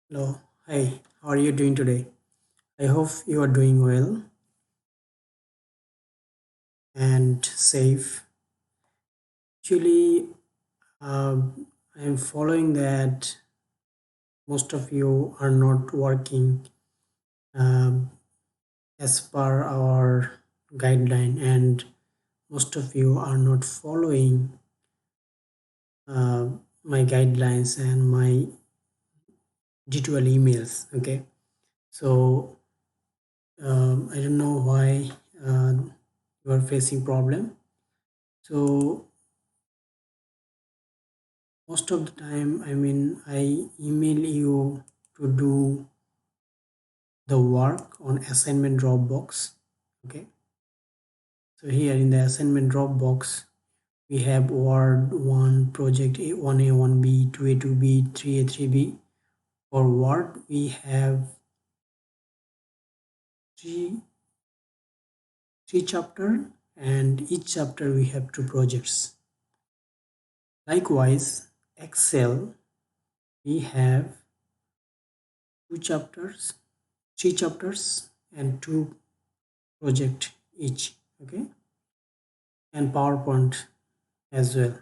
Hello, hi, how are you doing today? I hope you are doing well and safe. Actually, I am following that most of you are not working um, as per our guideline, and most of you are not following uh, my guidelines and my D2L emails. Okay, so I don't know why you are facing problem. So most of the time, I email you to do the work on assignment Dropbox. Okay, so here in the assignment Dropbox we have Word 1 project A, 1A, 1B, 2A, 2B, 3A, 3B. For Word we have three three chapter, and each chapter we have two projects. Likewise, Excel we have two chapters, three chapters and two project each. Okay, and PowerPoint as well.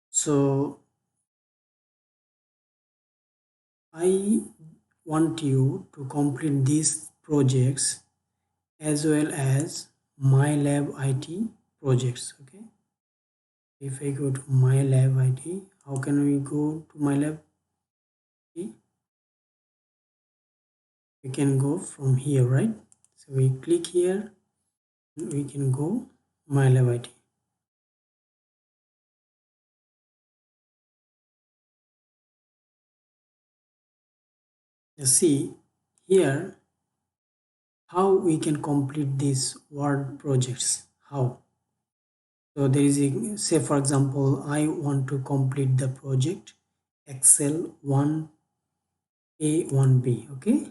So I want you to complete these projects as well as MyLabIT projects. Okay, if I go to MyLabIT, how can we go to MyLabIT? We can go from here, right? So we click here, we can go MyLabIT. You see here how we can complete these Word projects. How? So there is a, say for example, I want to complete the project Excel 1A 1B. Okay,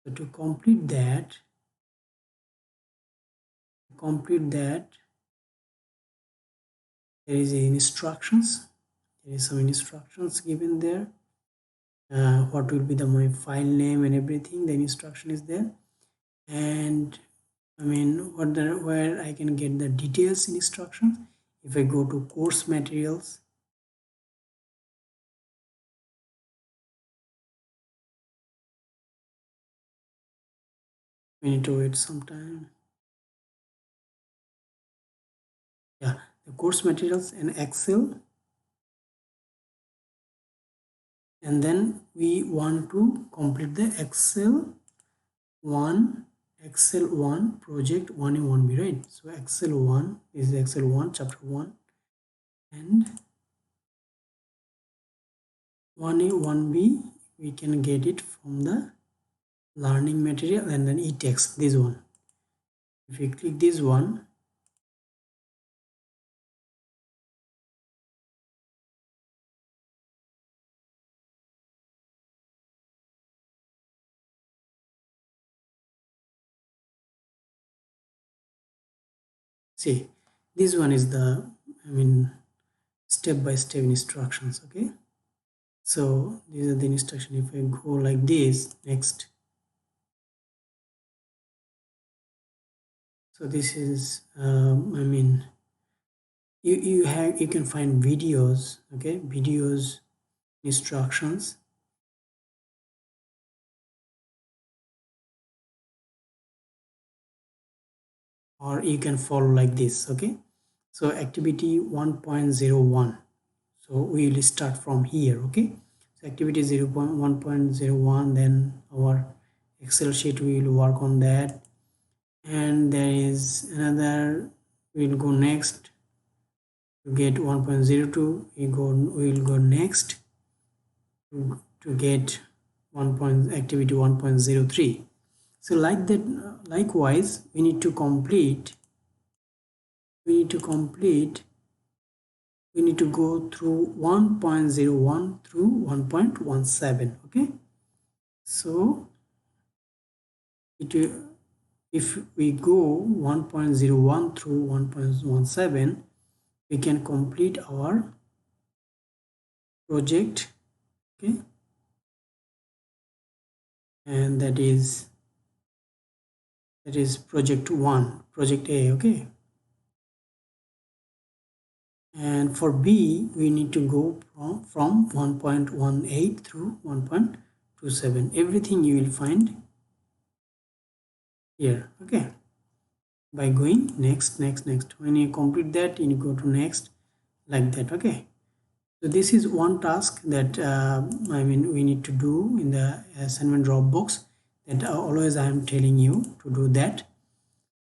so to complete that there is instructions. There is some instructions given there. What will be the my file name and everything. The instruction is there, and where I can get the details instructions. If I go to course materials, we need to wait some time. Yeah, the course materials and Excel, and then we want to complete the Excel 1 project 1A 1B, right? So Excel 1 is Excel 1 chapter 1, and 1A 1B we can get it from the learning material, and then e-text, this one. If we click this one, see, this one is the step-by-step instructions. Okay, so these are the instruction. If I go like this, next, so this is you can find videos. Okay, videos, instructions, or you can follow like this. Okay, so activity 1.01, so we will start from here. Okay, so activity 1.01, then our Excel sheet, we will work on that, and there is another, we'll go next to get 1.02. We will go next to get activity 1.03. So like that, likewise we need to complete we need to go through 1.01 through 1.17. Okay, so if we go 1.01 through 1.17, we can complete our project okay, and that is project 1, project A, okay. And for B we need to go from 1.18 through 1.27. everything you will find here, okay, by going next, next, next. When you complete that, you go to next, like that, okay. So this is one task that we need to do in the assignment Dropbox, that always I am telling you to do that.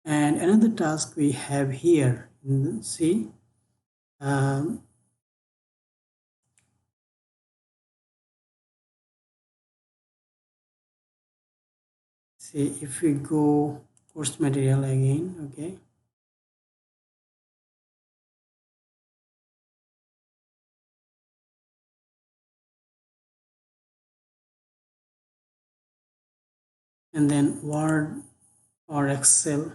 And another task we have here, see, um, see if we go course material again, okay, and then Word or Excel.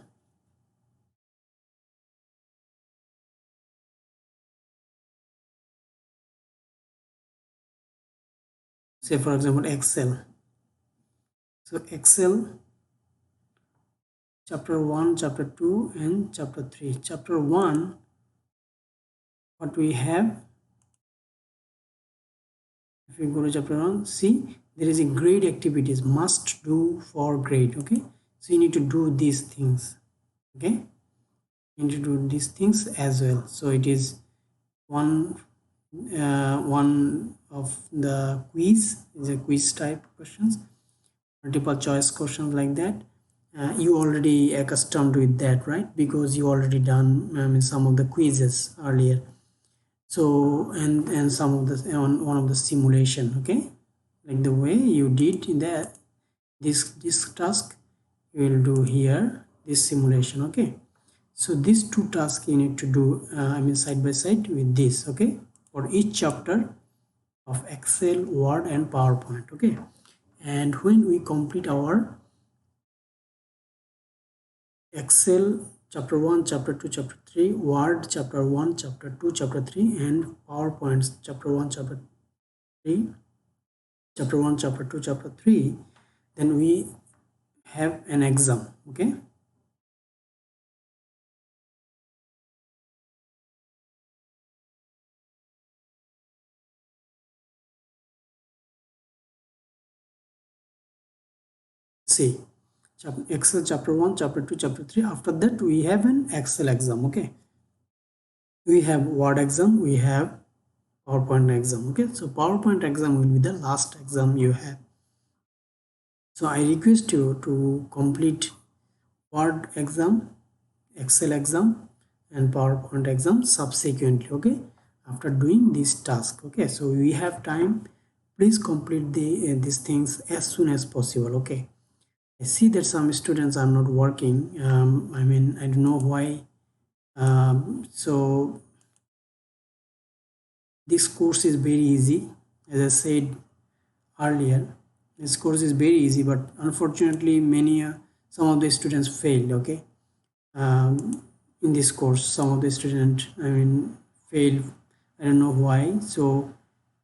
Say for example Excel. So Excel chapter 1, chapter 2, and chapter 3. Chapter 1, what we have, if we go to chapter 1, see, there is a grade activities must do for grade, okay. So you need to do these things, okay, you need to do these things as well. So it is one of the quiz is a quiz type questions, multiple choice questions like that. You already accustomed with that, right? Because you already done some of the quizzes earlier. So and some of the on one of the simulation, okay, like the way you did in the this task, you will do here this simulation, okay. So these two tasks you need to do side by side with this, okay, for each chapter of Excel, Word, and PowerPoint, okay. And when we complete our Excel chapter 1, chapter 2, chapter 3, Word chapter 1, chapter 2, chapter 3, and PowerPoint chapter 1, chapter 3, chapter 1, chapter 2, chapter 3, then we have an exam, okay. See, Excel chapter 1, chapter 2, chapter 3. After that we have an Excel exam, okay. We have Word exam, we have PowerPoint exam, okay. So PowerPoint exam will be the last exam you have. So I request you to complete Word exam, Excel exam, and PowerPoint exam subsequently, okay, after doing this task, okay. So we have time, please complete these things as soon as possible, okay. I see that some students are not working. I don't know why. So this course is very easy. As I said earlier, this course is very easy, but unfortunately, some of the students failed. Okay, in this course, some of the students, failed. I don't know why. So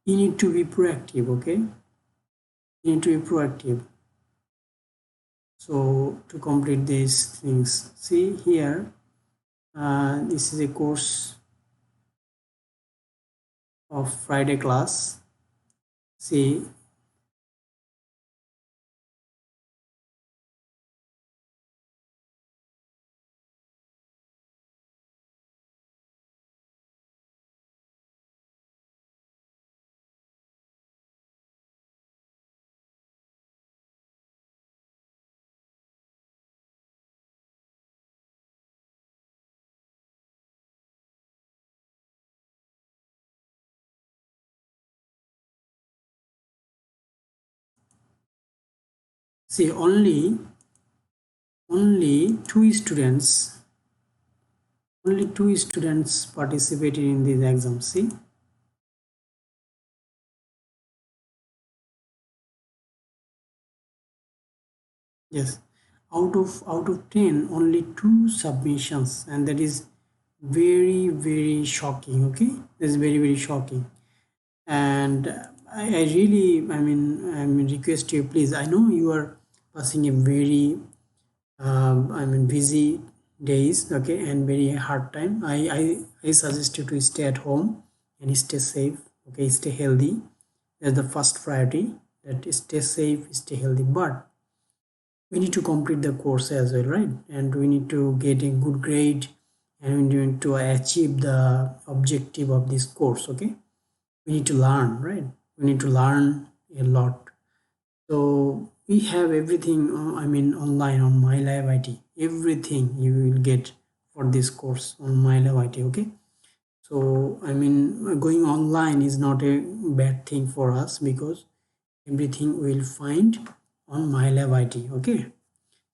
you need to be proactive. Okay, you need to be proactive. So to complete these things, see here, this is a course of Friday class. See, see, only two students participated in this exam. See, yes, out of 10, only two submissions, and that is very shocking. Okay, that's very shocking. And I really, request you, please. I know you are passing a very, busy days, okay, and very hard time. I suggest you to stay at home and stay safe, okay, stay healthy. That's the first priority. That stay safe, stay healthy. But we need to complete the course as well, right? And we need to get a good grade, and we need to achieve the objective of this course, okay? We need to learn, right? We need to learn a lot. So we have everything, online on MyLabIT. Everything you will get for this course on MyLabIT, okay? So going online is not a bad thing for us, because everything we'll find on MyLabIT, okay?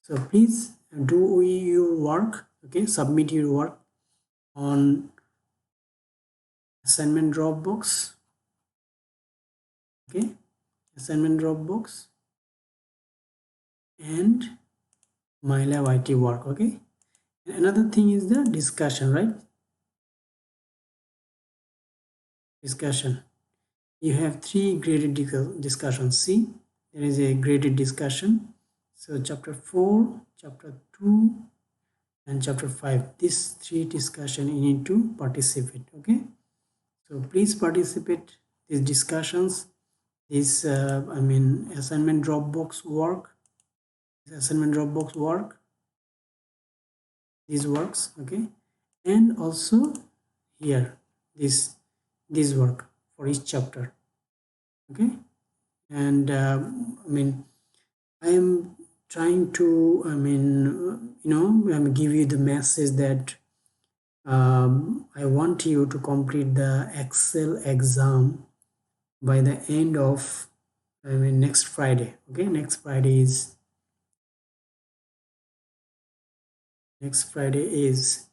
So please do your work, okay? Submit your work on assignment Dropbox, okay? Assignment Dropbox and MyLabIT work, okay? And another thing is the discussion, right? Discussion. You have 3 graded discussions. See, there is a graded discussion. So chapter 4, chapter 2, and chapter 5. These 3 discussion you need to participate, okay? So please participate these discussions, this assignment Dropbox work, these works, okay? And also here, this work for each chapter, okay? And I am trying to give you the message that I want you to complete the Excel exam by the end of next Friday, okay? Next Friday is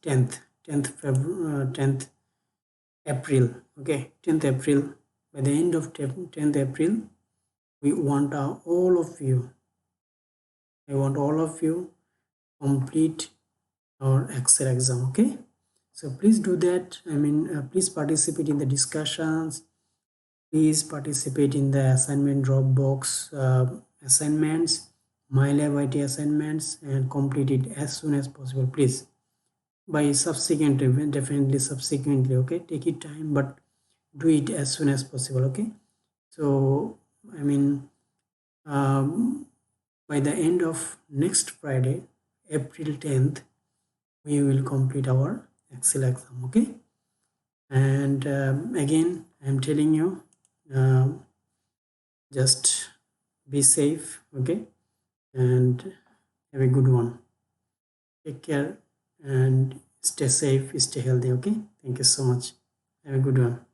10th April, okay? 10th April. By the end of 10th April, we want all of you, I want all of you complete our Excel exam, okay? So please do that. Please participate in the discussions. Please participate in the assignment Dropbox assignments, MyLabIT assignments, and complete it as soon as possible, please. By subsequently, definitely subsequently, okay? Take your time, but do it as soon as possible, okay? So by the end of next Friday, April 10th, we will complete our Excel exam, okay? And again, I'm telling you, just be safe, okay? And have a good one. Take care and stay safe, stay healthy, okay? Thank you so much. Have a good one.